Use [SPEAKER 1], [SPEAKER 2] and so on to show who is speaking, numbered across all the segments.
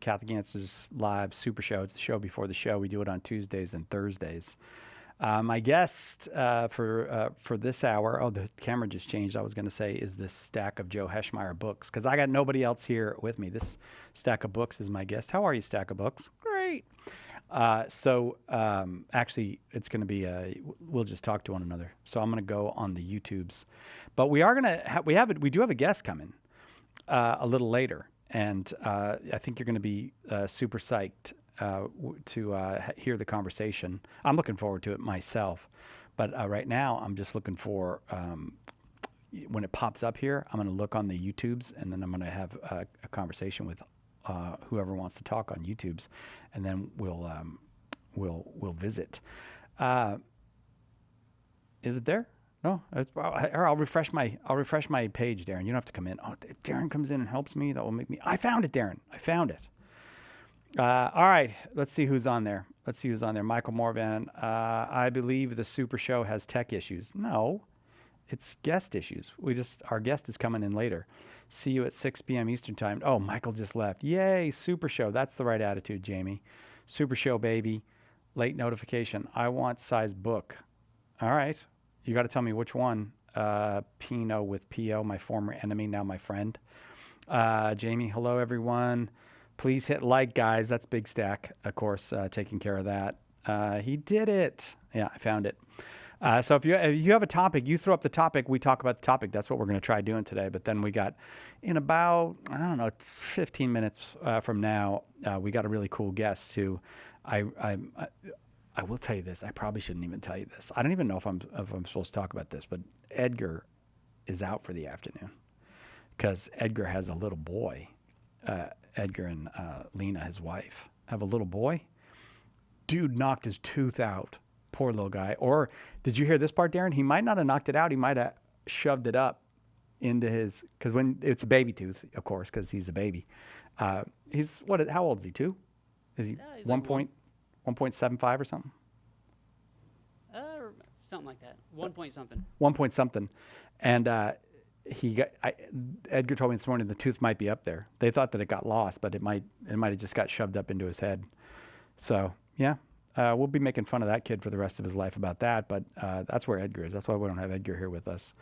[SPEAKER 1] Catholic Answers Live Super Show. It's the show before the show. We do it on Tuesdays and Thursdays. My guest for this hour, the camera just changed, I was going to say, is this stack of Joe Heschmeyer books, because I got nobody else here with me. This stack of books is my guest. How are you, stack of books? Great. Actually, it's going to be, we'll just talk to one another. So I'm going to go on the YouTubes. But we are going to, we do have a guest coming a little later. And I think you're going to be super psyched to hear the conversation. I'm looking forward to it myself. But right now, I'm just looking for, when it pops up here, I'm going to look on the YouTubes, and then I'm going to have a conversation with whoever wants to talk on YouTubes, and then we'll visit. Is it there? No, I'll refresh my page, Darren. You don't have to come in. Oh, if Darren comes in and helps me, that will make me. I found it, Darren. I found it. All right, let's see who's on there. Michael Morvan. I believe the Super Show has tech issues. No, it's guest issues. Our guest is coming in later. See you at 6 p.m. Eastern time. Oh, Michael just left. Yay, Super Show. That's the right attitude, Jamie. Super Show, baby. Late notification. I want size book. All right. You got to tell me which one. Pino with P.O., my former enemy, now my friend. Jamie, hello, everyone. Please hit like, guys. That's Big Stack, of course, taking care of that. He did it. Yeah, I found it. So if you have a topic, you throw up the topic, we talk about the topic. That's what we're going to try doing today. But then we got, in about, 15 minutes from now, we got a really cool guest who I will tell you this. I probably shouldn't even tell you this. I don't even know if I'm supposed to talk about this, but Edgar is out for the afternoon because Edgar has a little boy. Edgar and Lena, his wife, have a little boy. Dude knocked his tooth out. Poor little guy. Or did you hear this part, Darren? He might not have knocked it out. He might have shoved it up into his, because when it's a baby tooth, of course, because he's a baby. How old is he? 2? Is he 1.75 or something?
[SPEAKER 2] Something like that. 1 point something.
[SPEAKER 1] 1 point something. And Edgar told me this morning the tooth might be up there. They thought that it got lost, but it might have just got shoved up into his head. So, yeah. We'll be making fun of that kid for the rest of his life about that, but that's where Edgar is. That's why we don't have Edgar here with us.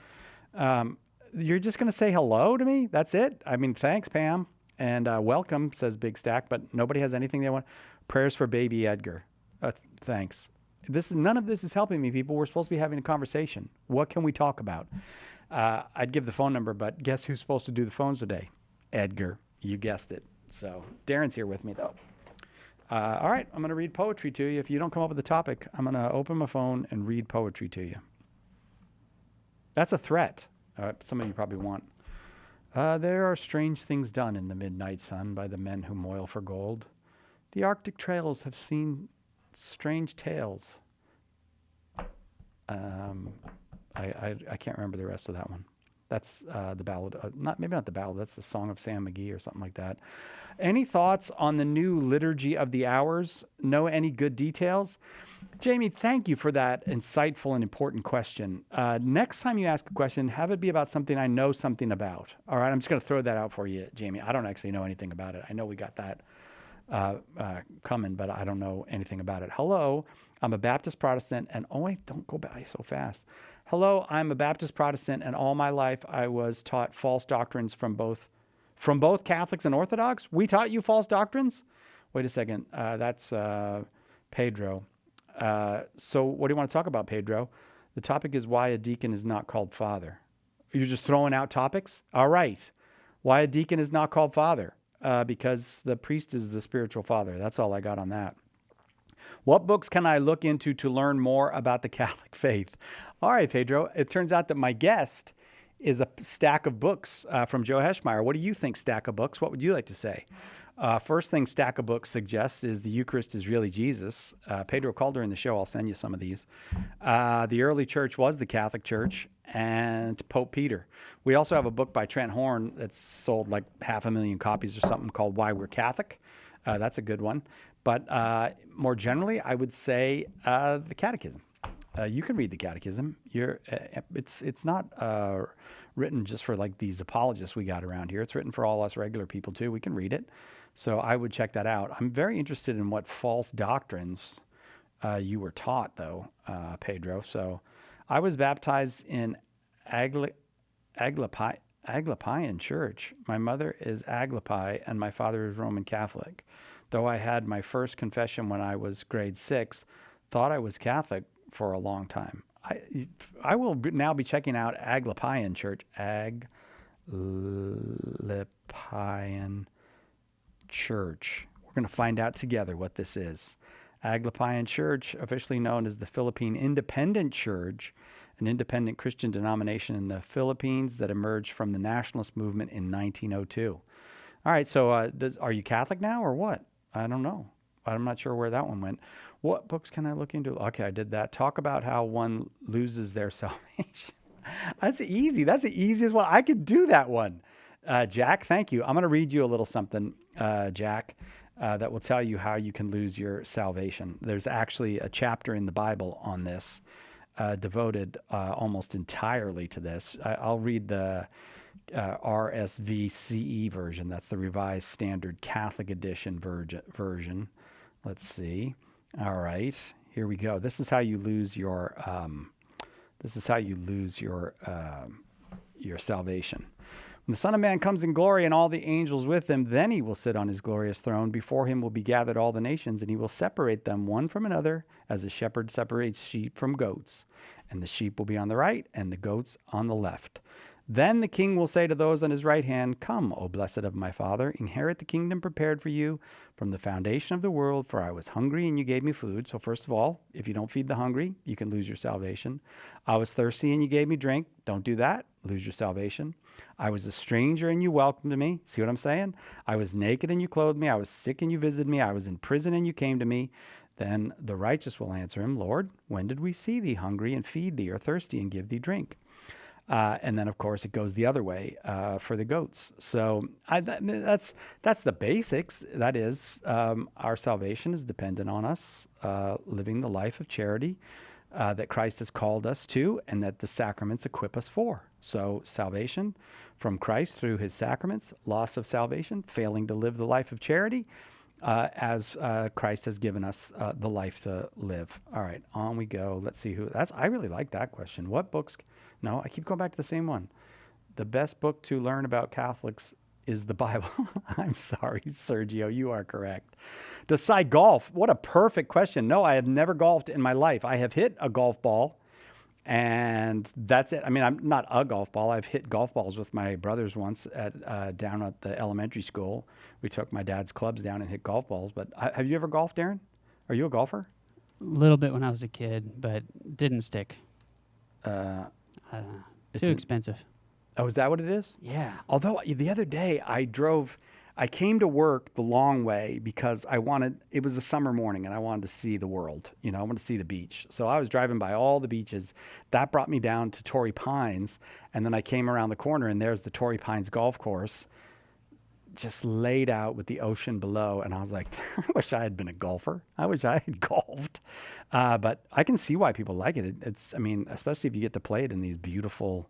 [SPEAKER 1] You're just going to say hello to me? That's it? I mean, thanks, Pam. And welcome, says Big Stack, but nobody has anything they want. Prayers for baby Edgar. Thanks. None of this is helping me, people. We're supposed to be having a conversation. What can we talk about? I'd give the phone number, but guess who's supposed to do the phones today? Edgar. You guessed it. So Darren's here with me, though. All right, I'm going to read poetry to you. If you don't come up with a topic, I'm going to open my phone and read poetry to you. That's a threat. Some of you probably want. There are strange things done in the midnight sun by the men who moil for gold. The Arctic trails have seen strange tales. I can't remember the rest of that one. That's the ballad. Maybe not the ballad. That's the Song of Sam McGee or something like that. Any thoughts on the new Liturgy of the Hours? Know any good details? Jamie, thank you for that insightful and important question. Next time you ask a question, have it be about something I know something about. All right, I'm just going to throw that out for you, Jamie. I don't actually know anything about it. I know we got that coming, but I don't know anything about it. Hello, I'm a Baptist Protestant, and oh wait, don't go by so fast. Hello, I'm a Baptist Protestant, and all my life I was taught false doctrines from both Catholics and Orthodox. We taught you false doctrines? Wait a second. That's Pedro. So what do you want to talk about, Pedro? The topic is why a deacon is not called father. You're just throwing out topics? All right. Why a deacon is not called father? Because the priest is the spiritual father. That's all I got on that. What books can I look into to learn more about the Catholic faith? All right, Pedro. It turns out that my guest is a stack of books from Joe Heschmeyer. What do you think, stack of books? What would you like to say? First thing Stack of Books suggests is the Eucharist is really Jesus. Pedro called during the show. I'll send you some of these. The early church was the Catholic Church and Pope Peter. We also have a book by Trent Horn that's sold like 500,000 copies or something called Why We're Catholic. That's a good one. But more generally, I would say the Catechism. You can read the Catechism. It's not written just for like these apologists we got around here. It's written for all us regular people too. We can read it. So I would check that out. I'm very interested in what false doctrines you were taught, though, Pedro. So I was baptized in Aglapian Church. My mother is Aglapi and my father is Roman Catholic. Though I had my first confession when I was grade 6, thought I was Catholic for a long time. I will now be checking out Aglapian Church. Aglapian Church. We're going to find out together what this is. Aglapian Church, officially known as the Philippine Independent Church, an independent Christian denomination in the Philippines that emerged from the nationalist movement in 1902. All right, so are you Catholic now or what? I don't know. I'm not sure where that one went. What books can I look into? Okay, I did that. Talk about how one loses their salvation. That's easy. That's the easiest one. I could do that one. Jack, thank you. I'm going to read you a little something, Jack, that will tell you how you can lose your salvation. There's actually a chapter in the Bible on this, devoted almost entirely to this. I'll read the RSVCE version. That's the Revised Standard Catholic Edition version. Let's see. All right, here we go. This is how you lose your. Your salvation. When the Son of Man comes in glory and all the angels with him, then he will sit on his glorious throne. Before him will be gathered all the nations, and he will separate them one from another, as a shepherd separates sheep from goats. And the sheep will be on the right, and the goats on the left. Then the king will say to those on his right hand, "Come, O blessed of my Father, inherit the kingdom prepared for you from the foundation of the world, for I was hungry and you gave me food." So first of all, if you don't feed the hungry, you can lose your salvation. I was thirsty and you gave me drink. Don't do that. Lose your salvation. I was a stranger and you welcomed me. See what I'm saying? I was naked and you clothed me. I was sick and you visited me. I was in prison and you came to me. Then the righteous will answer him, "Lord, when did we see thee hungry and feed thee, or thirsty and give thee drink?" And then, of course, it goes the other way for the goats. So that's the basics. That is, our salvation is dependent on us living the life of charity that Christ has called us to, and that the sacraments equip us for. So salvation from Christ through his sacraments, loss of salvation, failing to live the life of charity as Christ has given us the life to live. All right, on we go. Let's see who that's. I really like that question. What books? No, I keep going back to the same one. The best book to learn about Catholics is the Bible. I'm sorry, Sergio, you are correct. Decide golf. What a perfect question. No, I have never golfed in my life. I have hit a golf ball, and that's it. I mean, I'm not a golf ball. I've hit golf balls with my brothers once down at the elementary school. We took my dad's clubs down and hit golf balls. But have you ever golfed, Darren? Are you a golfer?
[SPEAKER 2] A little bit when I was a kid, but didn't stick. Too expensive.
[SPEAKER 1] Oh, is that what it is?
[SPEAKER 2] Yeah.
[SPEAKER 1] Although the other day I came to work the long way because it was a summer morning and I wanted to see the world. I wanted to see the beach. So I was driving by all the beaches. That brought me down to Torrey Pines. And then I came around the corner and there's the Torrey Pines golf course just laid out with the ocean below. And I was like, I wish I had been a golfer. I wish I had golfed. But I can see why people like it. Especially if you get to play it in these beautiful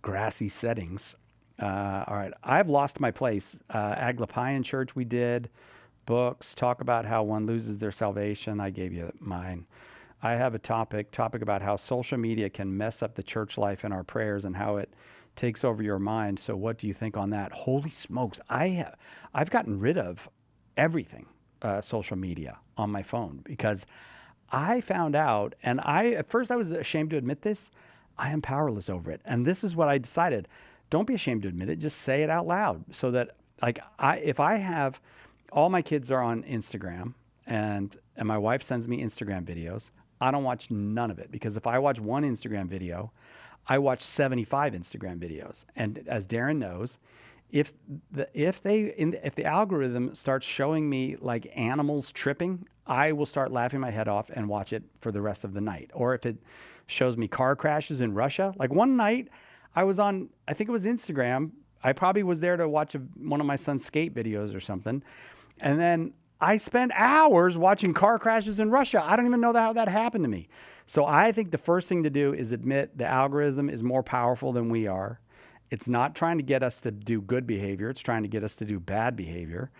[SPEAKER 1] grassy settings. All right. I've lost my place. Aglapian Church we did. Books. Talk about how one loses their salvation. I gave you mine. I have a topic about how social media can mess up the church life and our prayers and how it takes over your mind. So what do you think on that? Holy smokes. I've gotten rid of everything, social media on my phone, because I found out, and at first I was ashamed to admit this, I am powerless over it. And this is what I decided. Don't be ashamed to admit it. Just say it out loud, so that if I have, all my kids are on Instagram and my wife sends me Instagram videos, I don't watch none of it, because if I watch one Instagram video, I watch 75 Instagram videos. And as Darren knows, if the algorithm starts showing me like animals tripping, I will start laughing my head off and watch it for the rest of the night. Or if it shows me car crashes in Russia, like one night I was on, I think it was Instagram. I probably was there to watch one of my son's skate videos or something. And then I spent hours watching car crashes in Russia. I don't even know how that happened to me. So I think the first thing to do is admit the algorithm is more powerful than we are. It's not trying to get us to do good behavior. It's trying to get us to do bad behavior.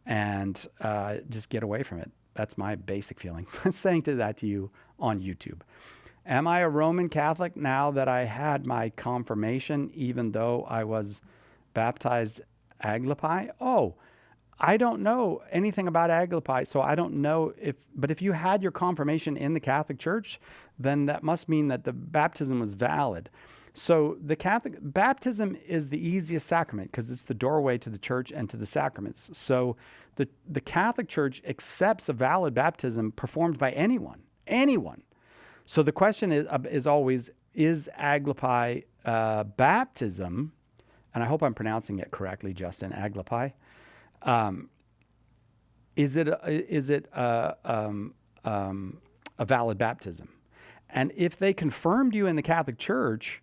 [SPEAKER 1] and just get away from it. That's my basic feeling. Saying that to you on YouTube. Am I a Roman Catholic now that I had my confirmation, even though I was baptized Aglapi? Oh, I don't know anything about Aglapi, so I don't know but if you had your confirmation in the Catholic Church, then that must mean that the baptism was valid. So the Catholic baptism is the easiest sacrament because it's the doorway to the church and to the sacraments. So the Catholic Church accepts a valid baptism performed by anyone. So the question is always, is Aglapi baptism, and I hope I'm pronouncing it correctly, Justin, Aglapi, is it a valid baptism? And if they confirmed you in the Catholic Church,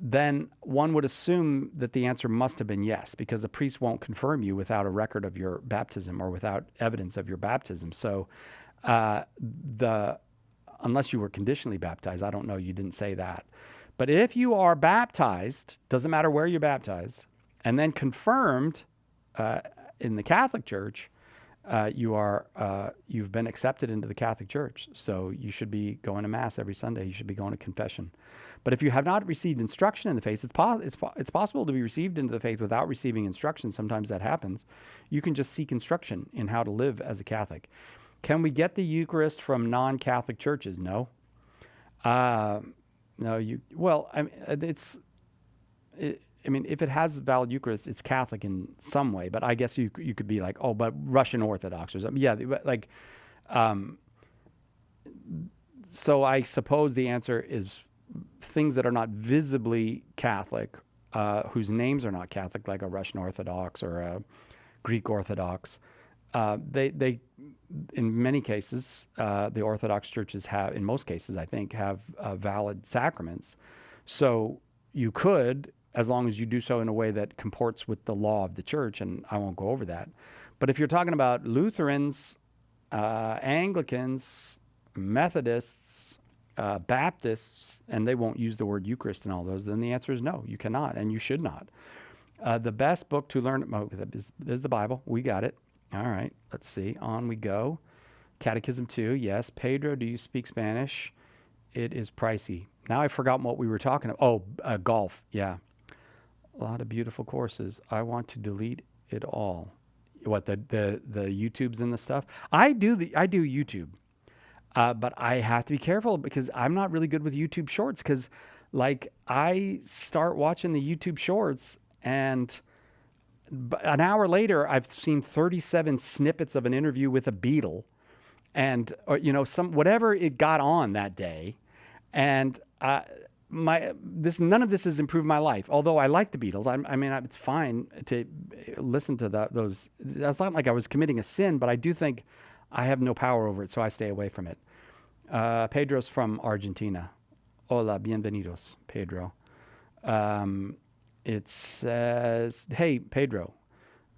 [SPEAKER 1] then one would assume that the answer must have been yes, because a priest won't confirm you without a record of your baptism or without evidence of your baptism. So unless you were conditionally baptized, I don't know, you didn't say that. But if you are baptized, doesn't matter where you're baptized, and then confirmed in the Catholic Church, you've been accepted into the Catholic Church. So you should be going to Mass every Sunday. You should be going to confession. But if you have not received instruction in the faith, it's possible to be received into the faith without receiving instruction. Sometimes that happens. You can just seek instruction in how to live as a Catholic. Can we get the Eucharist from non-Catholic churches? No. No. If it has valid Eucharist, it's Catholic in some way. But I guess you could be like, oh, but Russian Orthodox or something. Yeah, like. So I suppose the answer is things that are not visibly Catholic, whose names are not Catholic, like a Russian Orthodox or a Greek Orthodox. They in many cases, the Orthodox churches have, in most cases, I think, have valid sacraments. So you could, as long as you do so in a way that comports with the law of the church, and I won't go over that. But if you're talking about Lutherans, Anglicans, Methodists, Baptists, and they won't use the word Eucharist and all those, then the answer is no, you cannot, and you should not. The best book to learn is the Bible. We got it. All right, let's see. On we go. Catechism 2, yes. Pedro, do you speak Spanish? It is pricey. Now I've forgotten what we were talking about. Oh, golf. Yeah. A lot of beautiful courses. I want to delete it all. What, the YouTubes and the stuff? I do YouTube. But I have to be careful because I'm not really good with YouTube shorts because like I start watching the YouTube shorts and an hour later, I've seen 37 snippets of an interview with a Beatle, and whatever it got on that day, and none of this has improved my life. Although I like the Beatles, it's fine to listen to those. That's not like I was committing a sin, but I do think I have no power over it, so I stay away from it. Pedro's from Argentina. Hola, bienvenidos, Pedro. It says, hey, Pedro,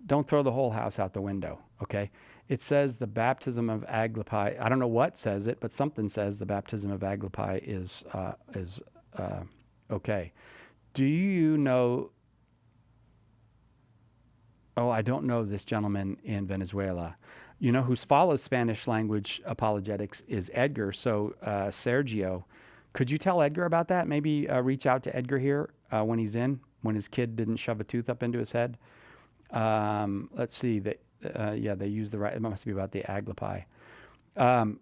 [SPEAKER 1] don't throw the whole house out the window, okay? It says the baptism of Aglapi. I don't know what says it, but something says the baptism of Aglapi is okay. Do you know? Oh, I don't know this gentleman in Venezuela. You know who follows Spanish language apologetics is Edgar. So Sergio, could you tell Edgar about that? Maybe reach out to Edgar here when he's in, when his kid didn't shove a tooth up into his head. Let's see. They use the right. It must be about the Aglapi. I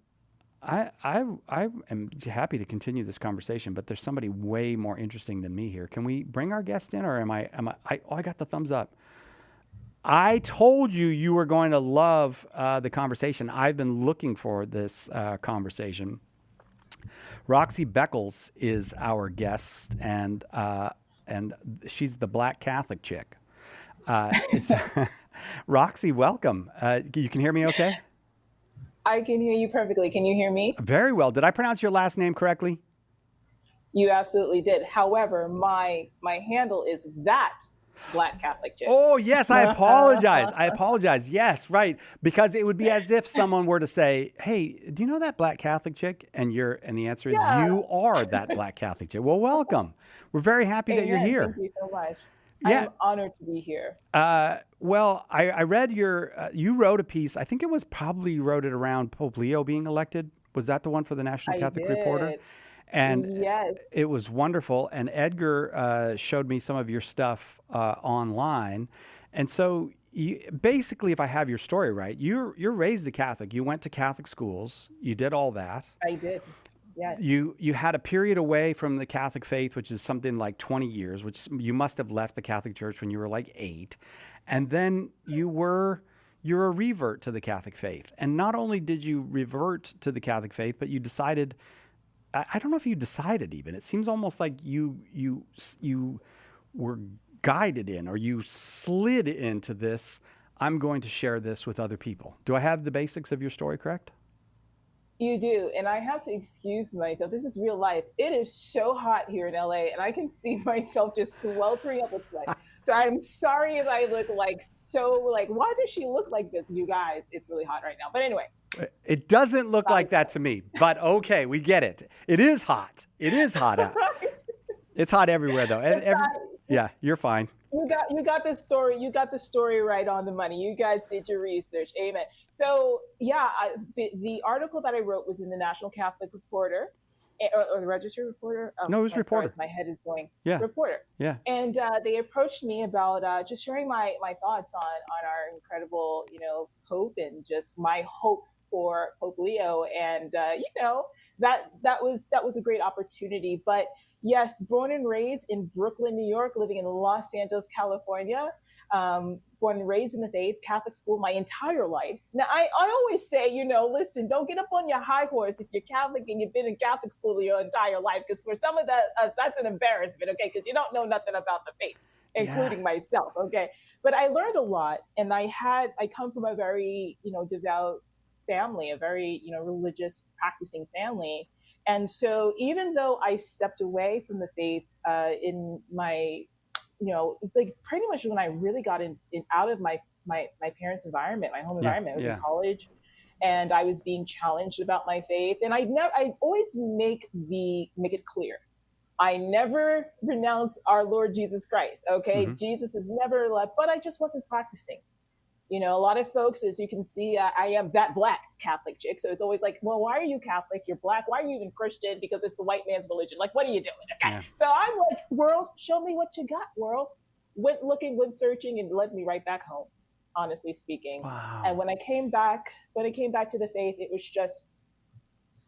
[SPEAKER 1] am happy to continue this conversation, but there's somebody way more interesting than me here. Can we bring our guest in, or am I? I got the thumbs up. I told you were going to love the conversation. I've been looking for this conversation. Roxie Beckles is our guest, and she's the Black Catholic chick. Roxie, welcome. You can hear me okay?
[SPEAKER 3] I can hear you perfectly. Can you hear me?
[SPEAKER 1] Very well. Did I pronounce your last name correctly?
[SPEAKER 3] You absolutely did. However, my handle is that Black Catholic chick.
[SPEAKER 1] Oh, yes. I apologize. Yes, right. Because it would be as if someone were to say, hey, do you know that Black Catholic chick? And the answer is, yeah. You are that Black Catholic chick. Well, welcome. We're very happy that you're here.
[SPEAKER 3] Thank you so much.
[SPEAKER 1] Yeah.
[SPEAKER 3] I'm honored to be here.
[SPEAKER 1] Well, I read you wrote a piece. I think it was probably you wrote it around Pope Leo being elected. Was that the one for the National
[SPEAKER 3] I
[SPEAKER 1] Catholic Reporter?
[SPEAKER 3] did.
[SPEAKER 1] And it
[SPEAKER 3] Yes.
[SPEAKER 1] was wonderful. And Edgar showed me some of your stuff online. And so basically, if I have your story right, you're raised a Catholic. You went to Catholic schools. You did all that.
[SPEAKER 3] I did. Yes.
[SPEAKER 1] You had a period away from the Catholic faith, which is something like 20 years, which you must have left the Catholic Church when you were like 8. And then you're a revert to the Catholic faith. And not only did you revert to the Catholic faith, but you decided, I don't know if you decided even, it seems almost like you were guided in, or you slid into this, I'm going to share this with other people. Do I have the basics of your story correct?
[SPEAKER 3] You do. And I have to excuse myself. This is real life. It is so hot here in LA, and I can see myself just sweltering up with sweat. So I'm sorry if I look like why does she look like this? You guys, it's really hot right now. But anyway.
[SPEAKER 1] It doesn't look like that to me, but okay, we get it. It is hot. It is hot out. It's hot everywhere though. Yeah, you're fine.
[SPEAKER 3] You got the story. You got the story right on the money. You guys did your research. Amen. So yeah, the article that I wrote was in the National Catholic Reporter, or the Register Reporter.
[SPEAKER 1] No, it was Reporter.
[SPEAKER 3] Sorry, my head is going.
[SPEAKER 1] Yeah.
[SPEAKER 3] Reporter.
[SPEAKER 1] Yeah.
[SPEAKER 3] And they approached me about just sharing my thoughts on our incredible, Pope, and just my hope for Pope Leo, and that was a great opportunity. But yes, born and raised in Brooklyn, New York, living in Los Angeles, California, born and raised in the faith, Catholic school my entire life. Now, I always say, listen, don't get up on your high horse if you're Catholic and you've been in Catholic school your entire life, because for some of us, that's an embarrassment, okay, because you don't know nothing about the faith, including myself, okay? But I learned a lot, and I come from a very, devout family, a very, religious, practicing family. And so even though I stepped away from the faith in my, pretty much when I really got out of my parents' environment, my home environment, I was in college, and I was being challenged about my faith. And I always make it clear, I never renounce our Lord Jesus Christ. Okay, Jesus is never left, but I just wasn't practicing. A lot of folks, as you can see, I am that Black Catholic chick. So it's always like, well, why are you Catholic? You're Black. Why are you even Christian? Because it's the white man's religion. Like, what are you doing? Okay. Yeah. So I'm like, world, show me what you got, world. Went looking, went searching, and led me right back home, honestly speaking.
[SPEAKER 1] Wow.
[SPEAKER 3] And when I came back to the faith, it was just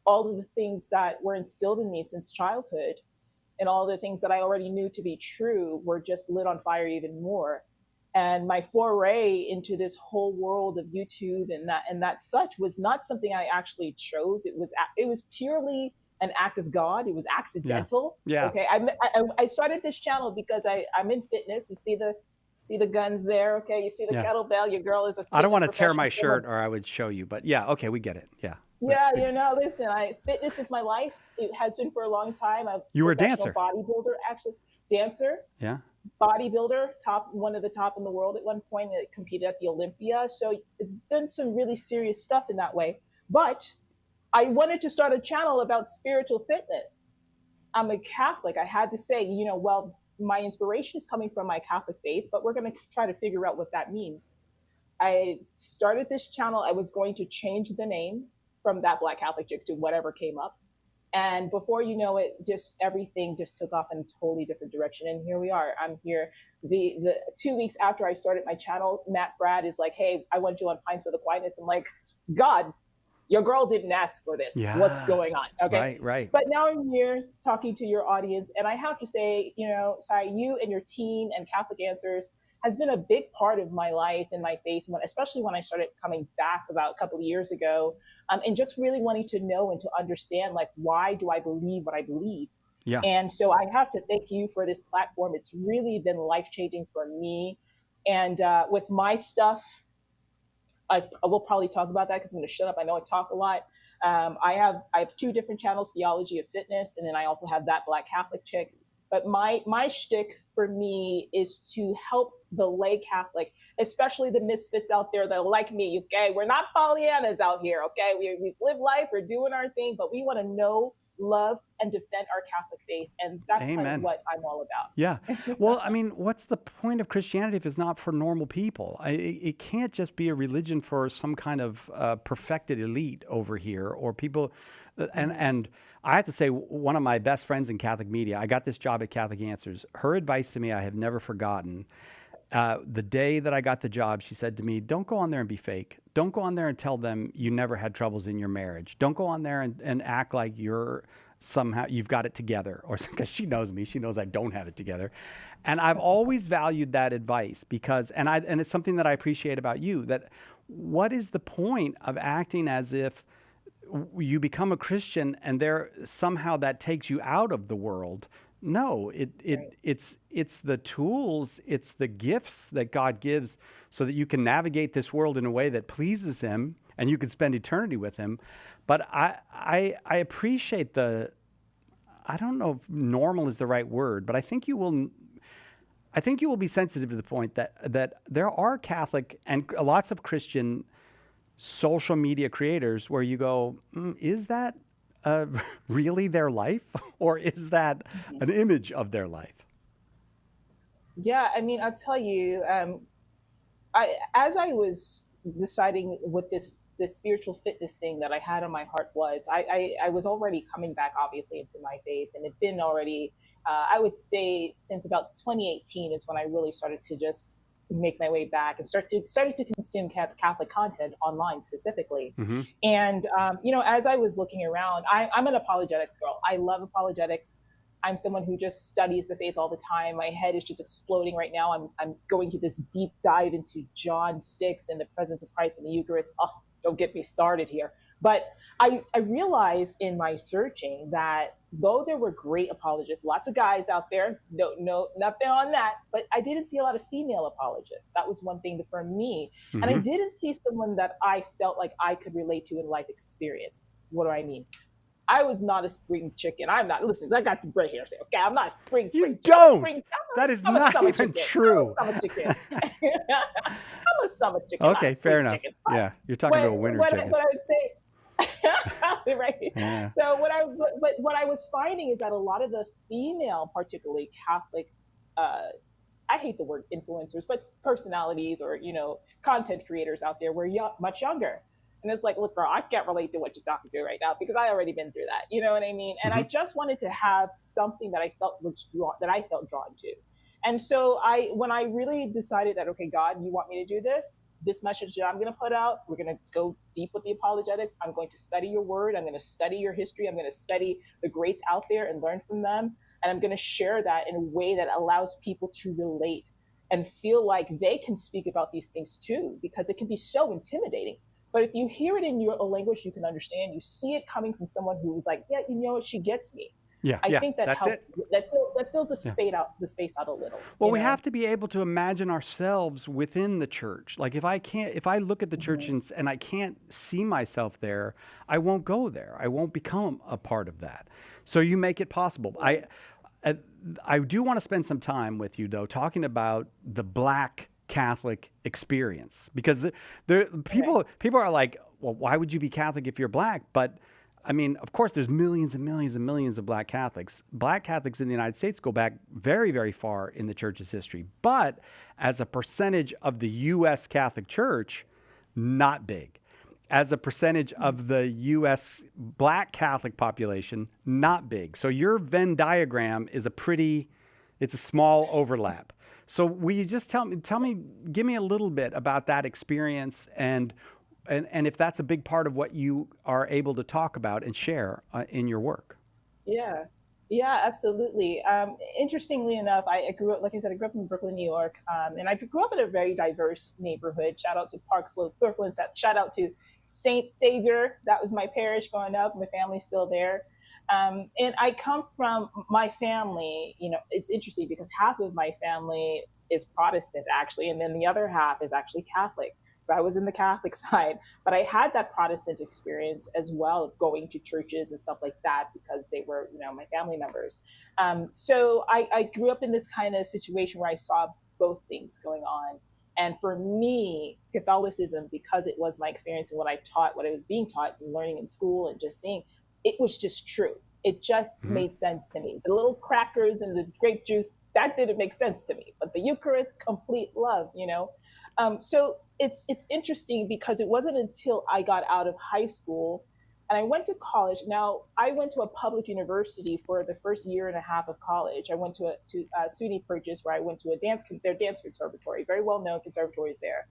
[SPEAKER 3] all of the things that were instilled in me since childhood, and all the things that I already knew to be true were just lit on fire even more. And my foray into this whole world of YouTube and that such was not something I actually chose. It was purely an act of God. It was accidental.
[SPEAKER 1] Yeah.
[SPEAKER 3] Okay. I started this channel because I'm in fitness. You see the guns there. Okay. You see the kettlebell. Your girl is a.
[SPEAKER 1] I don't want to tear my shirt, or I would show you. But yeah. Okay, we get it. Yeah.
[SPEAKER 3] Yeah. Listen. Fitness is my life. It has been for a long time.
[SPEAKER 1] You were a dancer.
[SPEAKER 3] Bodybuilder, actually. Dancer.
[SPEAKER 1] Yeah.
[SPEAKER 3] Bodybuilder, one of the top in the world at one point. It competed at the Olympia, so done some really serious stuff in that way. But I wanted to start a channel about spiritual fitness. I'm a Catholic. I had to say, well, my inspiration is coming from my Catholic faith, but we're going to try to figure out what that means. I started this channel. I was going to change the name from that Black Catholic chick to whatever came up. And before you know it, just everything just took off in a totally different direction. And here we are. I'm here. The 2 weeks after I started my channel, Matt Brad is like, hey, I want you on Pints for the Quietness. I'm like, God, your girl didn't ask for this. Yeah. What's going on? Okay.
[SPEAKER 1] Right.
[SPEAKER 3] But now I'm here talking to your audience. And I have to say, Sai, you and your team and Catholic Answers has been a big part of my life and my faith, especially when I started coming back about a couple of years ago, and just really wanting to know and to understand, like, why do I believe what I believe?
[SPEAKER 1] Yeah.
[SPEAKER 3] And so I have to thank you for this platform. It's really been life-changing for me. And with my stuff, I will probably talk about that because I'm going to shut up. I know I talk a lot. I have 2 different channels, Theology of Fitness, and then I also have that Black Catholic chick. But my shtick for me is to help the lay Catholic, especially the misfits out there that are like me. Okay, we're not Pollyannas out here. Okay, we live life, we're doing our thing, but we want to know love, and defend our Catholic faith. And that's kind of
[SPEAKER 1] Amen.
[SPEAKER 3] what I'm all about.
[SPEAKER 1] Yeah. Well, I mean, what's the point of Christianity if it's not for normal people? It can't just be a religion for some kind of perfected elite over here or people. And I have to say, one of my best friends in Catholic media, I got this job at Catholic Answers. Her advice to me, I have never forgotten. The day that I got the job, she said to me, don't go on there and be fake. Don't go on there and tell them you never had troubles in your marriage. Don't go on there and act like you've got it together, or because she knows me, she knows I don't have it together. And I've always valued that advice because, and it's something that I appreciate about you, that what is the point of acting as if you become a Christian and somehow that takes you out of the world? No, it's the tools, it's the gifts that God gives so that you can navigate this world in a way that pleases him and you can spend eternity with him. But I appreciate I don't know if normal is the right word, but I think you will be sensitive to the point that there are Catholic and lots of Christian social media creators where you go, is that really their life, or is that an image of their life?
[SPEAKER 3] Yeah, I mean, I'll tell you, as I was deciding what this spiritual fitness thing that I had on my heart was, I was already coming back, obviously, into my faith, and it'd been already, I would say, since about 2018 is when I really started to just make my way back and started to consume Catholic content online specifically.
[SPEAKER 1] Mm-hmm.
[SPEAKER 3] And as I was looking around, I'm an apologetics girl. I love apologetics. I'm someone who just studies the faith all the time. My head is just exploding right now. I'm going through this deep dive into John 6 and the presence of Christ in the Eucharist. Oh, don't get me started here. But I realized in my searching that though there were great apologists, lots of guys out there, no, nothing on that, but I didn't see a lot of female apologists. That was one thing for me.
[SPEAKER 1] Mm-hmm.
[SPEAKER 3] And I didn't see someone that I felt like I could relate to in life experience. What do I mean? I was not a spring chicken. I'm not. Listen, I got the gray hair. So, okay, I'm not a spring.
[SPEAKER 1] You don't. That is
[SPEAKER 3] I'm
[SPEAKER 1] not even true.
[SPEAKER 3] I'm a summer chicken. I'm a summer chicken.
[SPEAKER 1] Okay, fair enough.
[SPEAKER 3] Chicken.
[SPEAKER 1] Yeah, you're talking about a winter chicken.
[SPEAKER 3] What I would say, right?
[SPEAKER 1] Yeah.
[SPEAKER 3] So what I was finding is that a lot of the female, particularly Catholic, I hate the word influencers, but personalities or content creators out there were much younger. And it's like, look, girl, I can't relate to what you're talking to right now because I already been through that. You know what I mean? And I just wanted to have something that I felt drawn to. And so when I really decided that, okay, God, you want me to do this message that I'm going to put out, we're going to go deep with the apologetics. I'm going to study your word. I'm going to study your history. I'm going to study the greats out there and learn from them. And I'm going to share that in a way that allows people to relate and feel like they can speak about these things too, because it can be so intimidating. But if you hear it in your language you can understand, you see it coming from someone who's like, yeah, you know what, she gets me.
[SPEAKER 1] Yeah,
[SPEAKER 3] I think that helps. That fills the space out a little.
[SPEAKER 1] Well, we have to be able to imagine ourselves within the church. Like if I look at the church and I can't see myself there, I won't go there. I won't become a part of that. So you make it possible. I do want to spend some time with you though, talking about the Black Catholic experience, because people are like, well, why would you be Catholic if you're Black? But I mean, of course, there's millions and millions and millions of Black Catholics. Black Catholics in the United States go back very, very far in the church's history. But as a percentage of the U.S. Catholic Church, not big. As a percentage of the U.S. Black Catholic population, not big. So your Venn diagram is it's a small overlap. So will you just give me a little bit about that experience and if that's a big part of what you are able to talk about and share in your work?
[SPEAKER 3] Yeah, absolutely. Interestingly enough, I grew up, like I said, I grew up in Brooklyn, New York, and I grew up in a very diverse neighborhood. Shout out to Park Slope, Brooklyn. Shout out to Saint Savior. That was my parish growing up. My family's still there. And I come from my family, it's interesting because half of my family is Protestant actually, and then the other half is actually Catholic. So I was in the Catholic side, but I had that Protestant experience as well, going to churches and stuff like that because they were, my family members. So I grew up in this kind of situation where I saw both things going on. And for me, Catholicism, because it was my experience and what I was being taught and learning in school and just seeing, it was just true. It just made sense to me. The little crackers and the grape juice, that didn't make sense to me. But the Eucharist, complete love, you know? So it's interesting because it wasn't until I got out of high school and I went to college. Now, I went to a public university for the first year and a half of college. I went to SUNY Purchase, where I went to their dance conservatory, very well-known conservatories there.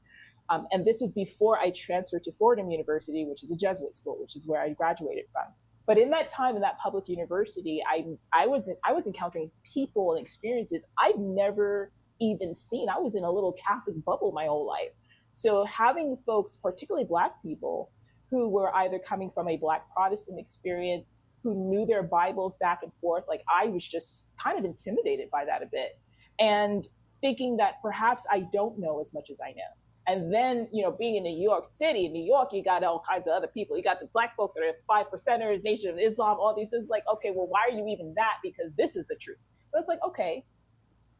[SPEAKER 3] And this was before I transferred to Fordham University, which is a Jesuit school, which is where I graduated from. But in that time in that public university, I was encountering people and experiences I'd never even seen. I was in a little Catholic bubble my whole life. So having folks, particularly Black people, who were either coming from a Black Protestant experience, who knew their Bibles back and forth, like I was just kind of intimidated by that a bit, and thinking that perhaps I don't know as much as I know. And then, you know, being in New York City, in New York, you got all kinds of other people. You got the Black folks that are 5%ers, Nation of Islam, all these things. Like, okay, well, why are you even that? Because this is the truth. So it's like, okay,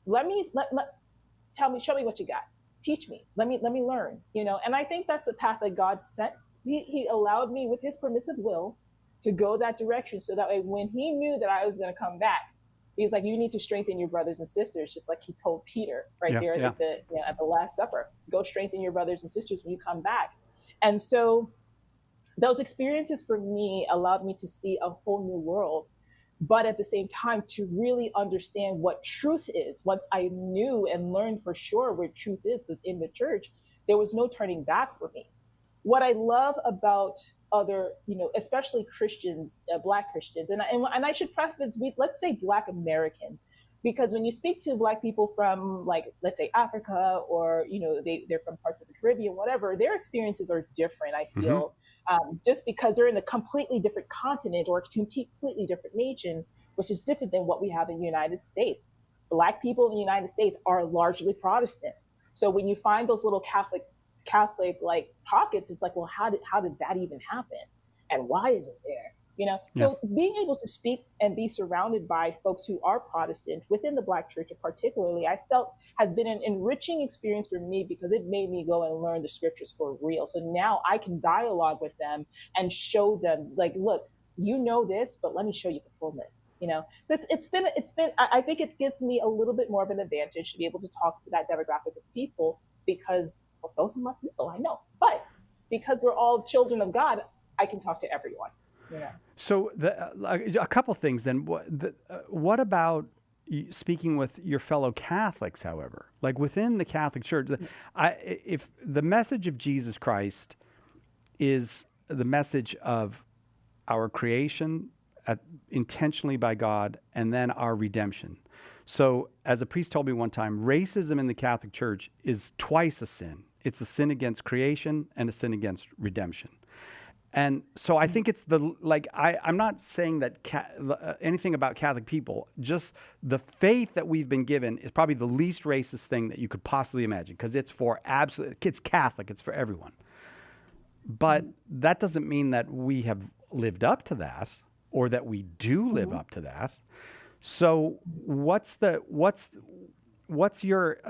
[SPEAKER 3] tell me, show me what you got. Teach me. Let me learn. You know, and I think that's the path that God sent. He allowed me, with His permissive will, to go that direction, so that way when He knew that I was going to come back, He's like, you need to strengthen your brothers and sisters, just like He told Peter at the Last Supper. Go strengthen your brothers and sisters when you come back. And so those experiences for me allowed me to see a whole new world, but at the same time to really understand what truth is. Once I knew and learned for sure where truth is, because in the church, there was no turning back for me. What I love about other, you know, especially Christians, Black Christians, and I should preface, let's say Black American, because when you speak to Black people from, like, let's say Africa, or, you know, they're from parts of the Caribbean, whatever, their experiences are different, I feel, just because they're in a completely different continent or a completely different nation, which is different than what we have in the United States. Black people in the United States are largely Protestant. So when you find those little Catholic like pockets, it's like, well, how did that even happen, and why is it there? You know, so being able to speak and be surrounded by folks who are Protestant within the Black church, particularly, I felt has been an enriching experience for me, because it made me go and learn the scriptures for real. So now I can dialogue with them and show them, like, look, you know this, but let me show you the fullness. You know, so it's been. I think it gives me a little bit more of an advantage to be able to talk to that demographic of people, because those are my people, I know. But because we're all children of God, I can talk to everyone. You know? So
[SPEAKER 1] a couple things then. What about speaking with your fellow Catholics, however? Like within the Catholic Church, if the message of Jesus Christ is the message of our creation intentionally by God, and then our redemption. So as a priest told me one time, racism in the Catholic Church is twice a sin. It's a sin against creation and a sin against redemption. And so I think it's I'm not saying that anything about Catholic people, just the faith that we've been given is probably the least racist thing that you could possibly imagine, because it's it's Catholic, it's for everyone. But that doesn't mean that we have lived up to that, or that we do live up to that. So what's your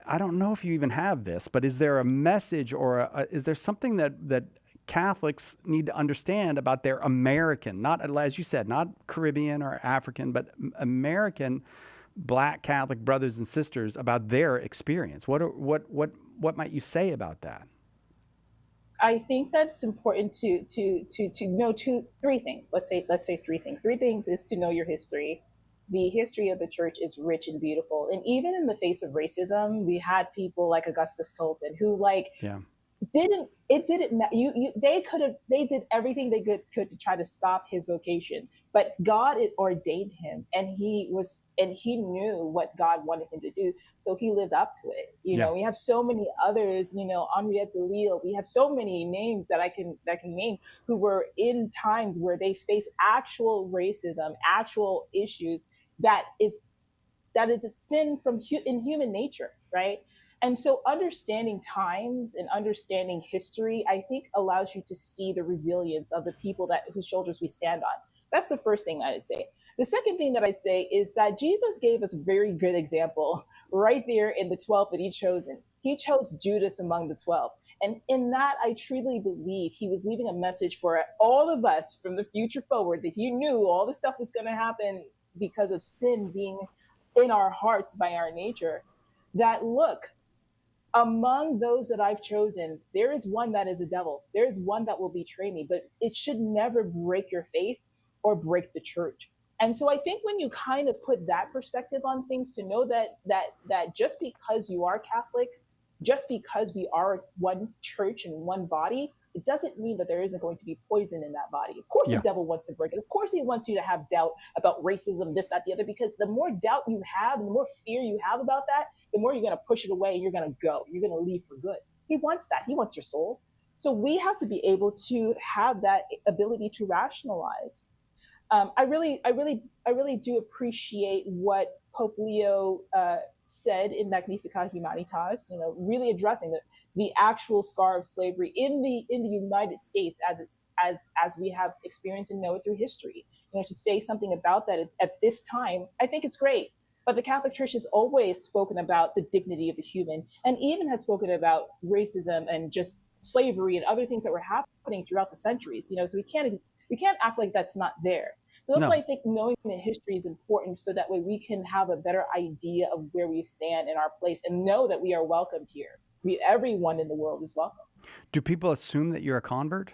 [SPEAKER 1] I don't know if you even have this, but is there a message, or is there something that Catholics need to understand about their American, not, as you said, not Caribbean or African, but American Black Catholic brothers and sisters, about their experience? What might you say about that?
[SPEAKER 3] I think that's important to know three things. Let's say three things. Three things is to know your history. The history of the church is rich and beautiful, and even in the face of racism, we had people like Augustus Tolton who they did everything they could to try to stop his vocation, but God had ordained him, and he knew what God wanted him to do, so he lived up to it. You know, we have so many others, you know, Henriette de Lille, we have so many names that I can name, who were in times where they faced actual racism, actual issues that is a sin in human nature, right? And so understanding times and understanding history, I think, allows you to see the resilience of the people whose shoulders we stand on. That's the first thing I'd say. The second thing that I'd say is that Jesus gave us a very good example right there in the 12 that he chosen. He chose Judas among the 12. And in that, I truly believe he was leaving a message for all of us from the future forward, that he knew all the stuff was going to happen because of sin being in our hearts by our nature. That look, among those that I've chosen, there is one that is a devil. There is one that will betray me, but it should never break your faith or break the church. And so I think when you kind of put that perspective on things, to know that just because you are Catholic, just because we are one church and one body, it doesn't mean that there isn't going to be poison in that body. Of course,
[SPEAKER 1] Yeah.
[SPEAKER 3] the devil wants to break it. Of course, he wants you to have doubt about racism, this, that, the other, because the more doubt you have, and the more fear you have about that, the more you're going to push it away and you're going to go. You're going to leave for good. He wants that. He wants your soul. So we have to be able to have that ability to rationalize. I really do appreciate what Pope Leo said in Magnificat Humanitas. You know, really addressing the actual scar of slavery in the United States as we have experienced and know it through history. You know, to say something about that at this time, I think it's great. But the Catholic Church has always spoken about the dignity of the human, and even has spoken about racism and just slavery and other things that were happening throughout the centuries. You know, so we can't act like that's not there. So that's why I think knowing the history is important, so that way we can have a better idea of where we stand in our place and know that we are welcomed here. Everyone in the world is welcome.
[SPEAKER 1] Do people assume that you're a convert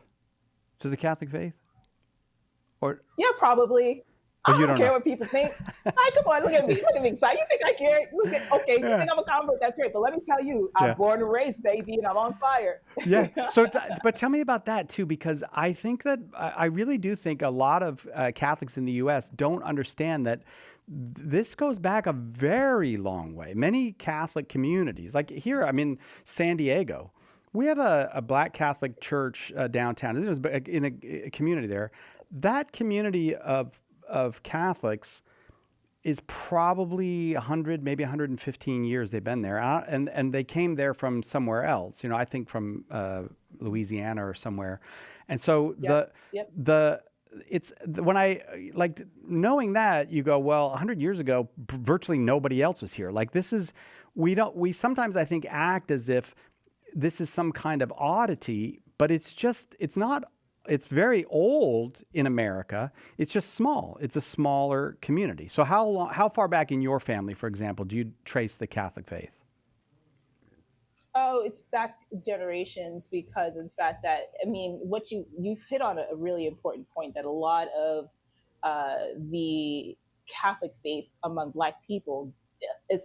[SPEAKER 1] to the Catholic faith? Or
[SPEAKER 3] yeah, probably.
[SPEAKER 1] But
[SPEAKER 3] I
[SPEAKER 1] you
[SPEAKER 3] don't
[SPEAKER 1] don't
[SPEAKER 3] care
[SPEAKER 1] know.
[SPEAKER 3] what people think. Hi, come on, look at me. Look at me. So you think I care? Okay, you think I'm a convert? That's great. But let me tell you, I'm born and raised, baby, and I'm on fire.
[SPEAKER 1] Yeah. So, but tell me about that too, because I think that I really do think a lot of Catholics in the U.S. don't understand that this goes back a very long way. Many Catholic communities, like here, I'm in San Diego. We have a Black Catholic church downtown. There's in a community there. That community of Catholics is probably 100, maybe 115 years they've been there. And they came there from somewhere else, you know, I think from Louisiana or somewhere. And so when I like knowing that, you go, well, 100 years ago, virtually nobody else was here. Like we sometimes I think act as if this is some kind of oddity, but it's not. It's very old in America. It's just small. It's a smaller community. So how far back in your family, for example, do you trace the Catholic faith?
[SPEAKER 3] Oh, it's back generations, because of the fact that, I mean, what you've hit on a really important point, that a lot of the Catholic faith among Black people, a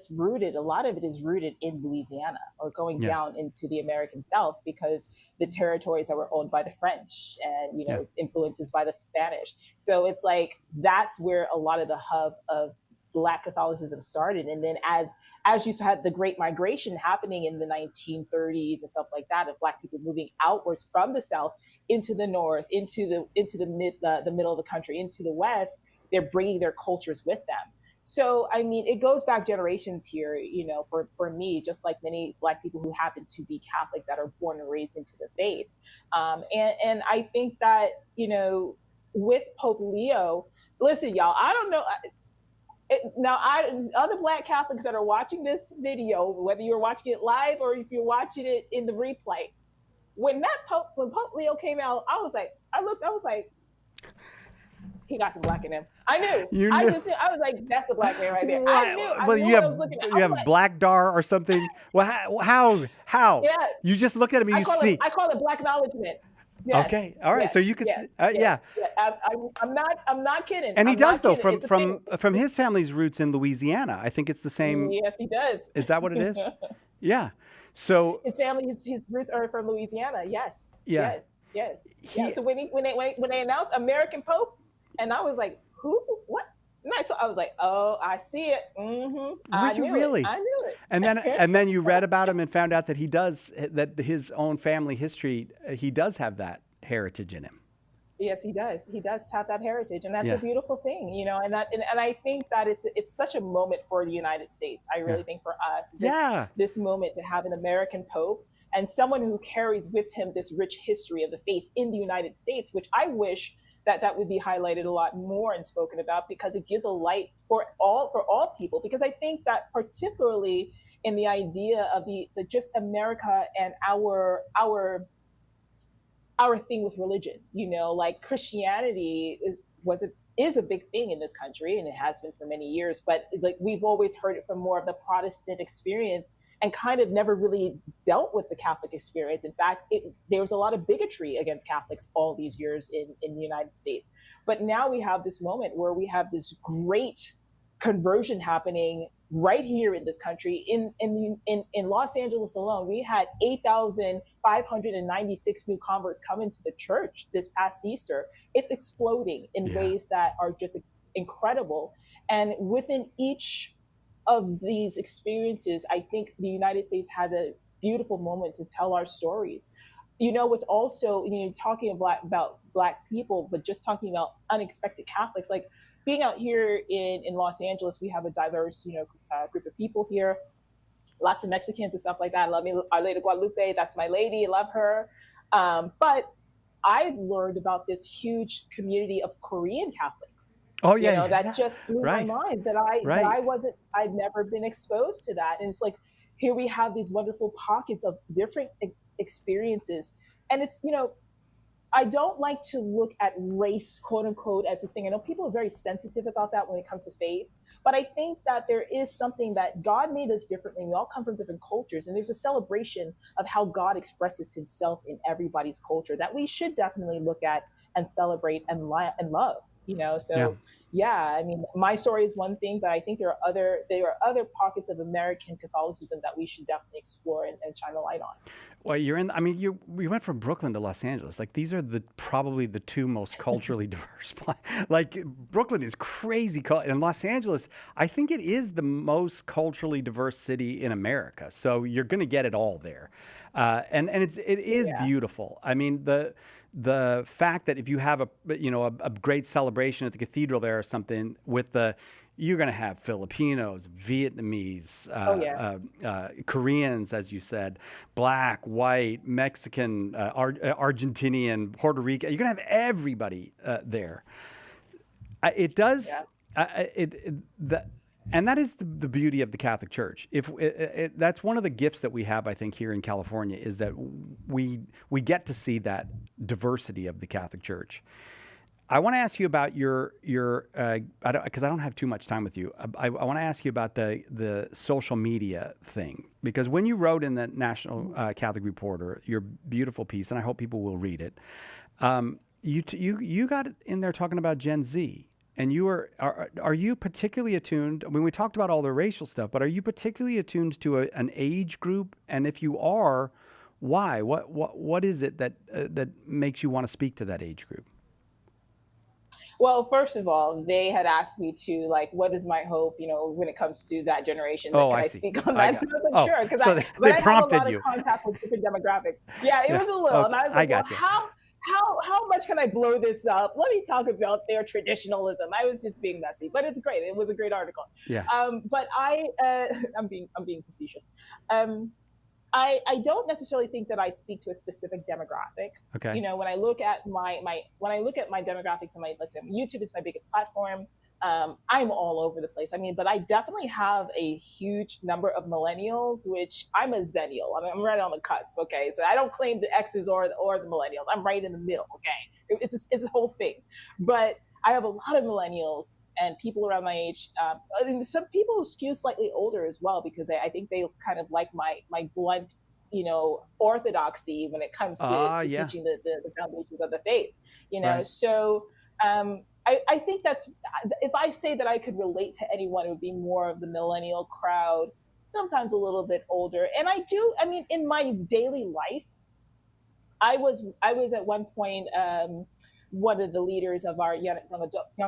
[SPEAKER 3] lot of it is rooted in Louisiana, or going down into the American South, because the territories that were owned by the French and, you know, influences by the Spanish. So it's like, that's where a lot of the hub of Black Catholicism started. And then as you had the Great Migration happening in the 1930s and stuff like that, of Black people moving outwards from the South into the North, into the middle of the country, into the West, they're bringing their cultures with them. So, I mean, it goes back generations here, you know, for me, just like many Black people who happen to be Catholic that are born and raised into the faith. And I think that, you know, with Pope Leo, listen, y'all, I don't know. Other Black Catholics that are watching this video, whether you're watching it live or if you're watching it in the replay, when Pope Leo came out, I was like, he got some Black in him. I knew. I was like, that's a Black man right there. I knew.
[SPEAKER 1] Well,
[SPEAKER 3] you
[SPEAKER 1] have like, Black Dar or something. Well, how?
[SPEAKER 3] Yeah.
[SPEAKER 1] You just look at him and you see.
[SPEAKER 3] I call it Black acknowledgement. Yes,
[SPEAKER 1] okay. All right.
[SPEAKER 3] Yes,
[SPEAKER 1] so you can see. Yeah.
[SPEAKER 3] I'm not kidding.
[SPEAKER 1] And he does though, from his family's roots in Louisiana. I think it's the same.
[SPEAKER 3] Yes, he does.
[SPEAKER 1] Is that what it is? Yeah. So
[SPEAKER 3] his family, his roots are from Louisiana. Yes.
[SPEAKER 1] Yeah.
[SPEAKER 3] Yes. So when they announced American Pope, and I was like, who? What? So I was like, oh, I see it. Mm-hmm. I knew it.
[SPEAKER 1] And then you read about him and found out that his own family history, he does have that heritage in him.
[SPEAKER 3] Yes, he does. He does have that heritage, and that's a beautiful thing, you know. And I think that it's such a moment for the United States. I really think for us, this moment to have an American Pope and someone who carries with him this rich history of the faith in the United States, which I wish that would be highlighted a lot more and spoken about, because it gives a light for all people. Because I think that particularly in the idea of the just America and our thing with religion. Like Christianity is a big thing in this country, and it has been for many years. But like we've always heard it from more of the Protestant experience, and kind of never really dealt with the Catholic experience. In fact, there was a lot of bigotry against Catholics all these years in the United States. But now we have this moment where we have this great conversion happening right here in this country. In Los Angeles alone, we had 8,596 new converts come into the church this past Easter. It's exploding in
[SPEAKER 1] Yeah.
[SPEAKER 3] ways that are just incredible. And within each of these experiences, I think the United States has a beautiful moment to tell our stories. What's also, talking about Black people, but just talking about unexpected Catholics, like being out here in Los Angeles, we have a diverse, group of people here, lots of Mexicans and stuff like that. I love me, Our Lady of Guadalupe. That's my lady. I love her. But I learned about this huge community of Korean Catholics.
[SPEAKER 1] Oh yeah,
[SPEAKER 3] That
[SPEAKER 1] yeah.
[SPEAKER 3] just blew
[SPEAKER 1] Right.
[SPEAKER 3] my mind that
[SPEAKER 1] Right.
[SPEAKER 3] I'd never been exposed to that. And it's like, here we have these wonderful pockets of different experiences. And it's, I don't like to look at race, quote unquote, as this thing. I know people are very sensitive about that when it comes to faith, but I think that there is something that God made us differently. We all come from different cultures, and there's a celebration of how God expresses himself in everybody's culture that we should definitely look at and celebrate and love.
[SPEAKER 1] Yeah.
[SPEAKER 3] So yeah, I mean, my story is one thing, but I think there are other pockets of American Catholicism that we should definitely explore and shine a light on.
[SPEAKER 1] Well, we went from Brooklyn to Los Angeles. Like these are probably the two most culturally diverse. Like Brooklyn is crazy, and Los Angeles, I think it is the most culturally diverse city in America. So you're going to get it all there, and it is
[SPEAKER 3] Yeah.
[SPEAKER 1] beautiful. I mean the fact that if you have a great celebration at the cathedral there or something you're going to have Filipinos, Vietnamese,
[SPEAKER 3] Oh yeah.
[SPEAKER 1] Koreans, as you said, Black, White, Mexican, Argentinian, Puerto Rican. You're going to have everybody there. It does. And that is the beauty of the Catholic Church. If that's one of the gifts that we have, I think, here in California, is that we get to see that diversity of the Catholic Church. I want to ask you about your because I don't have too much time with you. I want to ask you about the social media thing, because when you wrote in the National Catholic Reporter your beautiful piece, and I hope people will read it, you got it in there talking about Gen Z. And are you particularly attuned? I mean, we talked about all the racial stuff, but are you particularly attuned to an age group? And if you are, why? What is it that makes you want to speak to that age group?
[SPEAKER 3] Well, first of all, they had asked me to, like, what is my hope, when it comes to that generation? Like,
[SPEAKER 1] Oh,
[SPEAKER 3] can
[SPEAKER 1] I
[SPEAKER 3] I
[SPEAKER 1] see.
[SPEAKER 3] speak on
[SPEAKER 1] I
[SPEAKER 3] that?
[SPEAKER 1] got.
[SPEAKER 3] So I was like,
[SPEAKER 1] Oh,
[SPEAKER 3] sure, because
[SPEAKER 1] so they
[SPEAKER 3] I have a
[SPEAKER 1] prompted
[SPEAKER 3] lot of
[SPEAKER 1] you.
[SPEAKER 3] contact with different demographics. Yeah, it
[SPEAKER 1] Yeah.
[SPEAKER 3] was a little,
[SPEAKER 1] Okay.
[SPEAKER 3] and I was
[SPEAKER 1] I
[SPEAKER 3] like, well,
[SPEAKER 1] got you.
[SPEAKER 3] how much can I blow this up? Let me talk about their traditionalism. I was just being messy, but it's great. It was a great article.
[SPEAKER 1] Yeah.
[SPEAKER 3] But I'm being facetious. I don't necessarily think that I speak to a specific demographic.
[SPEAKER 1] Okay.
[SPEAKER 3] When I look at my demographics, and let's say YouTube is my biggest platform. I'm all over the place. I mean, but I definitely have a huge number of millennials, which I'm a zennial. I mean, I'm right on the cusp. Okay, so I don't claim the X's or the millennials. I'm right in the middle. Okay, it's a whole thing. But I have a lot of millennials and people around my age. Some people who skew slightly older as well, because I think they kind of like my blunt, orthodoxy when it comes to
[SPEAKER 1] Yeah.
[SPEAKER 3] teaching the foundations of the faith.
[SPEAKER 1] Right.
[SPEAKER 3] So I think that's, if I say that I could relate to anyone, it would be more of the millennial crowd, sometimes a little bit older. And I mean, in my daily life, I was at one point one of the leaders of our young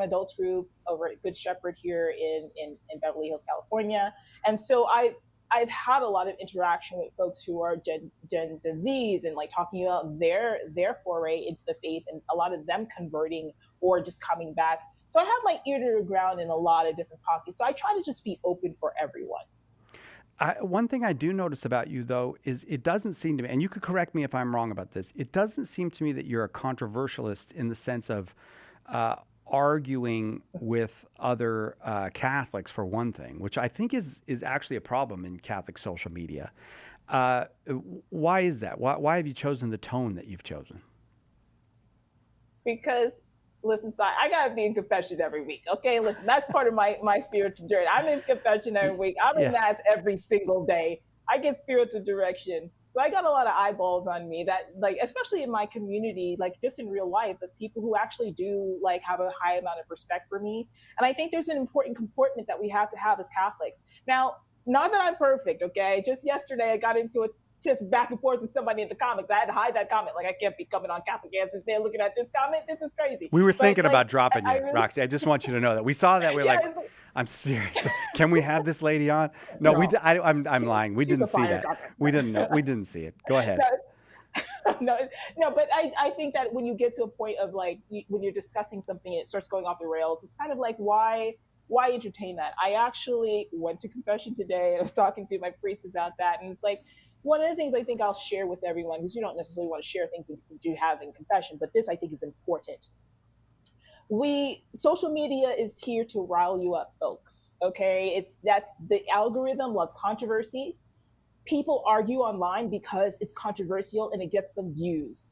[SPEAKER 3] adults group over at Good Shepherd here in Beverly Hills, California. And so I've had a lot of interaction with folks who are Gen Zs, and like talking about their foray into the faith, and a lot of them converting or just coming back. So I have my ear to the ground in a lot of different pockets. So I try to just be open for everyone.
[SPEAKER 1] One thing I do notice about you, though, is it doesn't seem to me, and you could correct me if I'm wrong about this, it doesn't seem to me that you're a controversialist in the sense of arguing with other Catholics for one thing, which I think is actually a problem in Catholic social media. Why is that? Why have you chosen the tone that you've chosen?
[SPEAKER 3] Because listen, Si, I gotta be in confession every week. Okay, listen, that's part of my spiritual journey. I'm in confession every week. I'm in
[SPEAKER 1] Yeah.
[SPEAKER 3] mass every single day. I get spiritual direction. So I got a lot of eyeballs on me that, like, especially in my community, like just in real life, the people who actually do like have a high amount of respect for me. And I think there's an important comportment that we have to have as Catholics. Now, not that I'm perfect, okay? Just yesterday I got into a tiff back and forth with somebody in the comments. I had to hide that comment. Like, I can't be coming on Catholic Answers there looking at this comment. This is crazy.
[SPEAKER 1] We were
[SPEAKER 3] But,
[SPEAKER 1] thinking
[SPEAKER 3] like,
[SPEAKER 1] about dropping you,
[SPEAKER 3] really,
[SPEAKER 1] Roxy. I just want you to know that we saw that. We're like,
[SPEAKER 3] yes,
[SPEAKER 1] I'm serious. Can we have this lady on? No,
[SPEAKER 3] no,
[SPEAKER 1] I'm lying. We
[SPEAKER 3] she's
[SPEAKER 1] didn't
[SPEAKER 3] a
[SPEAKER 1] see that.
[SPEAKER 3] firecracker.
[SPEAKER 1] We didn't know. We didn't see it. Go ahead.
[SPEAKER 3] No, no, but I think that when you get to a point of like when you're discussing something and it starts going off the rails, it's kind of like why entertain that? I actually went to confession today. I was talking to my priest about that, and it's like one of the things I think I'll share with everyone, because you don't necessarily want to share things that you have in confession, but this I think is important. Social media is here to rile you up, folks. Okay, that's the algorithm loves controversy. People argue online because it's controversial and it gets them views.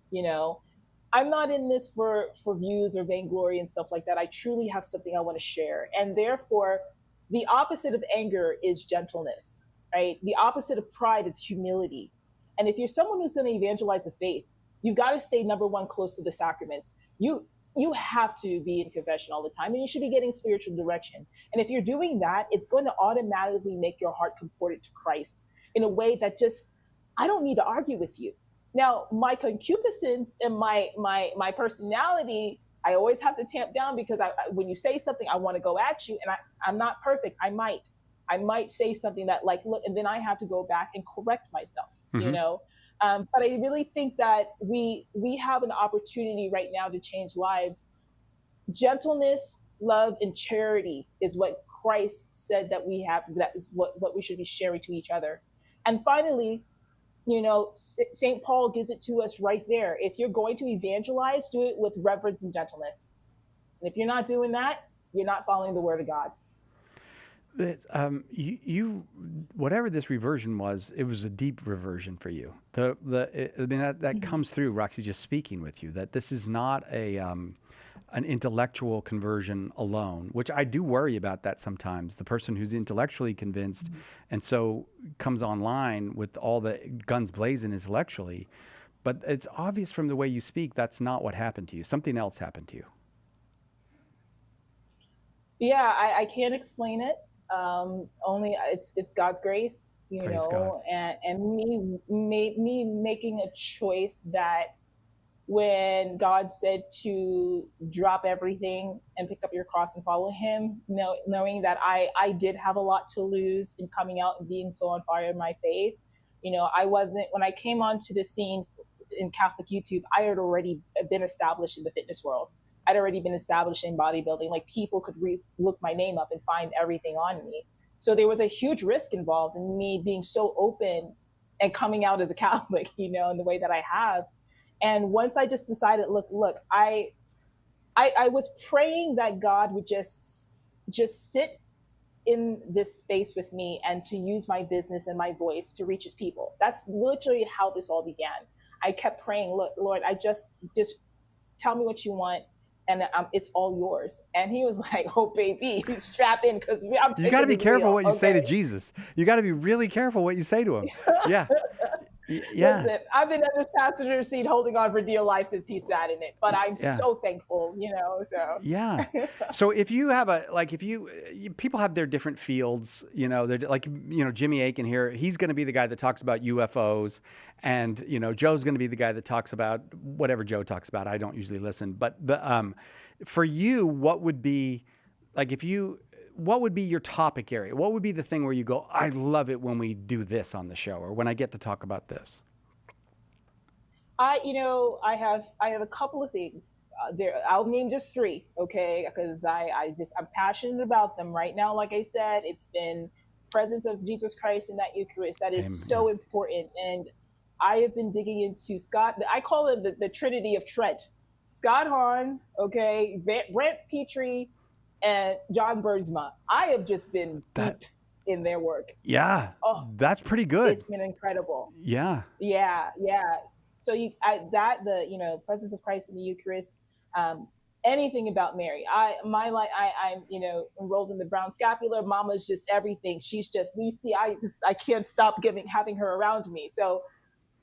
[SPEAKER 3] I'm not in this for views or vainglory and stuff like that. I truly have something I want to share, and therefore the opposite of anger is gentleness, right? The opposite of pride is humility. And if you're someone who's going to evangelize the faith, you've got to stay, number one, close to the sacraments. You have to be in confession all the time, and you should be getting spiritual direction. And if you're doing that, it's going to automatically make your heart comported to Christ in a way that just, I don't need to argue with you. Now, my concupiscence and my personality, I always have to tamp down, because when you say something, I want to go at you, and I'm not perfect. I might say something that, like, look, and then I have to go back and correct myself. But I really think that we have an opportunity right now to change lives. Gentleness, love, and charity is what Christ said that we have. That is what we should be sharing to each other. And finally, St. Paul gives it to us right there. If you're going to evangelize, do it with reverence and gentleness. And if you're not doing that, you're not following the word of God.
[SPEAKER 1] You whatever this reversion was, it was a deep reversion for you. That comes through, Roxy, just speaking with you, that this is not an intellectual conversion alone, which I do worry about that sometimes. The person who's intellectually convinced and so comes online with all the guns blazing intellectually, but it's obvious from the way you speak that's not what happened to you. Something else happened to you.
[SPEAKER 3] Yeah, I can't explain it. Only it's God's grace,
[SPEAKER 1] Praise God.
[SPEAKER 3] and me making a choice that when God said to drop everything and pick up your cross and follow him, knowing that I did have a lot to lose in coming out and being so on fire in my faith. I wasn't, when I came onto the scene in Catholic YouTube, I had already been established in the fitness world. I'd already been established in bodybuilding. Like, people could look my name up and find everything on me. So there was a huge risk involved in me being so open and coming out as a Catholic, in the way that I have. And once I just decided, look, I was praying that God would just sit in this space with me and to use my business and my voice to reach his people. That's literally how this all began. I kept praying, look, Lord, I just tell me what you want, and it's all yours. And he was like, oh, baby, strap in, because
[SPEAKER 1] You got to be careful what you say to Jesus. You got to be really careful what you say to him. Yeah. Yeah.
[SPEAKER 3] Listen, I've been in this passenger seat holding on for dear life since he sat in it, but I'm so thankful, so.
[SPEAKER 1] Yeah. So if you have people have their different fields, they're like, Jimmy Akin here, he's going to be the guy that talks about UFOs, and, Joe's going to be the guy that talks about whatever Joe talks about. I don't usually listen, but for you, what would be your topic area? What would be the thing where you go, I love it when we do this on the show, or when I get to talk about this?
[SPEAKER 3] I have a couple of things there. I'll name just three, okay? Because I'm passionate about them right now. Like I said, it's been presence of Jesus Christ in that Eucharist that is so important. And I have been digging into Scott. I call it the Trinity of Trent. Scott Hahn, okay, Brent Petrie, and John Bergsma. I have just been
[SPEAKER 1] That,
[SPEAKER 3] deep in their work.
[SPEAKER 1] yeah,
[SPEAKER 3] Oh,
[SPEAKER 1] that's pretty good.
[SPEAKER 3] it's been incredible.
[SPEAKER 1] Yeah.
[SPEAKER 3] Yeah, yeah. So the presence of Christ in the Eucharist, um, anything about Mary. I'm enrolled in the Brown Scapular. Mama's just everything. She's just Lucy. I can't stop having her around me. So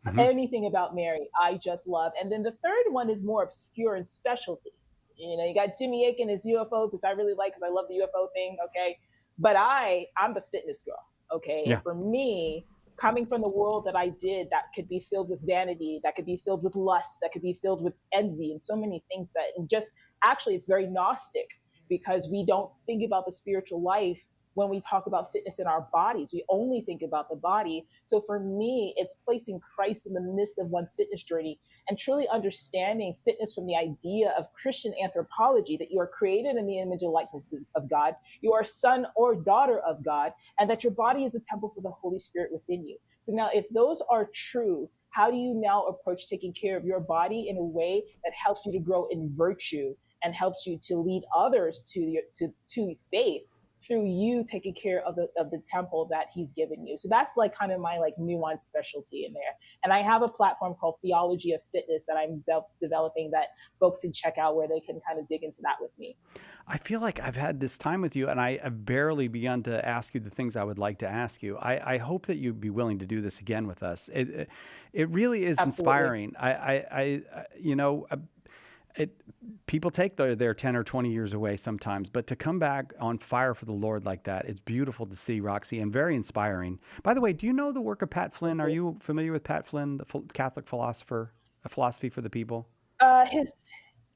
[SPEAKER 1] Hmm.
[SPEAKER 3] anything about Mary, I just love. And then the third one is more obscure and specialty. You got Jimmy Akin, his UFOs, which I really like because I love the UFO thing. Okay, but I'm the fitness girl. Okay, and
[SPEAKER 1] Yeah.
[SPEAKER 3] for me, coming from the world that I did, that could be filled with vanity, that could be filled with lust, that could be filled with envy, and so many things that, and just actually, it's very Gnostic because we don't think about the spiritual life when we talk about fitness in our bodies. We only think about the body. So for me, it's placing Christ in the midst of one's fitness journey and truly understanding fitness from the idea of Christian anthropology, that you are created in the image and likeness of God, you are a son or daughter of God, and that your body is a temple for the Holy Spirit within you. So now, if those are true, how do you now approach taking care of your body in a way that helps you to grow in virtue and helps you to lead others to faith through you taking care of the temple that he's given you? So that's like kind of my like nuanced specialty in there. And I have a platform called Theology of Fitness that I'm developing that folks can check out, where they can kind of dig into that with me.
[SPEAKER 1] I feel like I've had this time with you, and I have barely begun to ask you the things I would like to ask you. I hope that you'd be willing to do this again with us. It really is
[SPEAKER 3] Absolutely.
[SPEAKER 1] inspiring. People take their 10 or 20 years away sometimes, but to come back on fire for the Lord like that, it's beautiful to see, Roxie, and very inspiring. By the way, do you know the work of Pat Flynn? Are you familiar with Pat Flynn, the Catholic philosopher, A Philosophy for the People?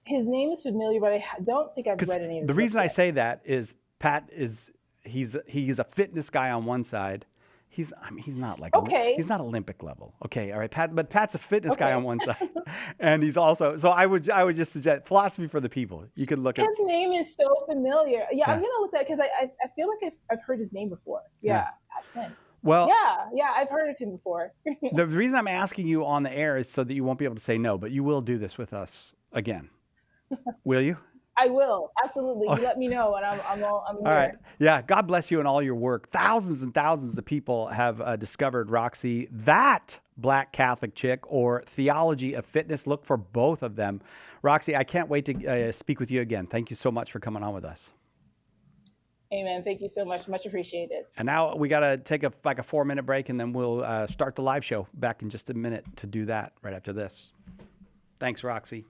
[SPEAKER 3] His name is familiar, but I don't think I've read any of his
[SPEAKER 1] The reason
[SPEAKER 3] books
[SPEAKER 1] I
[SPEAKER 3] yet.
[SPEAKER 1] say that is he's a fitness guy on one side. He's not like
[SPEAKER 3] Okay.
[SPEAKER 1] he's not Olympic level. Okay, all right, but Pat's a fitness guy
[SPEAKER 3] Okay.
[SPEAKER 1] on one side, and he's also, so I would just suggest Philosophy for the People. You could look at.
[SPEAKER 3] His name is so familiar. Yeah, I'm
[SPEAKER 1] Yeah.
[SPEAKER 3] gonna look at it because I feel like I've heard his name before.
[SPEAKER 1] Yeah.
[SPEAKER 3] Yeah, Pat Flynn.
[SPEAKER 1] Well,
[SPEAKER 3] Yeah, I've heard of him before.
[SPEAKER 1] the reason I'm asking you on the air is so that you won't be able to say no, but you will do this with us again. Will you?
[SPEAKER 3] I will, absolutely. You let me know, and I'm here.
[SPEAKER 1] All right. Yeah. God bless you and all your work. Thousands and thousands of people have discovered Roxie, that Black Catholic chick, or Theology of Fitness. Look for both of them. Roxie, I can't wait to speak with you again. Thank you so much for coming on with us.
[SPEAKER 3] Amen. Thank you so much. Much appreciated.
[SPEAKER 1] And now we got to take a 4-minute break, and then we'll start the live show back in just a minute to do that right after this. Thanks, Roxie.